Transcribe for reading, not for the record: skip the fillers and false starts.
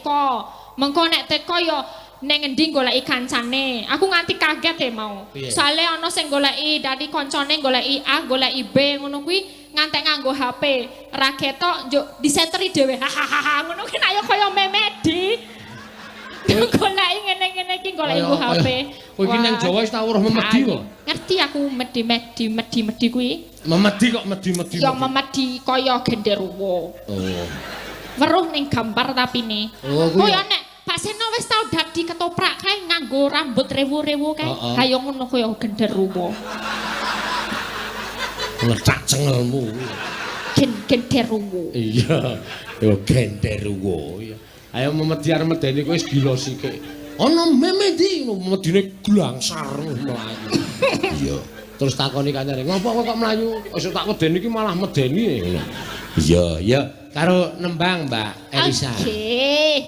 teko. Mengko nek teko ya ning endi goleki kancane. Aku nganti kaget mau. Soale ana sing goleki dari koncone goleki A, goleki B ngono kuwi ngantek nganggo HP. Ra ketok njuk diseteri dhewe. Hahaha ngono ki nek kaya memedi. Goleki ngene-ngene iki goleki nggo HP. Kowe iki nang Jawa wis tau weruh memedi kok. Ngerti aku medi kuwi. Memedi kok medi-medi. Ya memedi kaya genderuwo. Oh. Weruh ning gambar tapine. Oh kuwi. Kaya nek Pak Seno wis tau dadi ketoprak kae nganggo rambut rewu-rewu kae. Kaya ngono kaya genderuwo. Ngecak cengelmu. Genderuwo. Iya. Yo genderuwo ya. Ayo memedi arep medeni kowe wis gila sithik. Ana memedi medine glangsar mlayu. Iya. Terus takoni kancane, "Ngopo kok mlayu? Wis tak medeni iki malah medeni." Iya, ya karo nembang Mbak Elisa. Oke.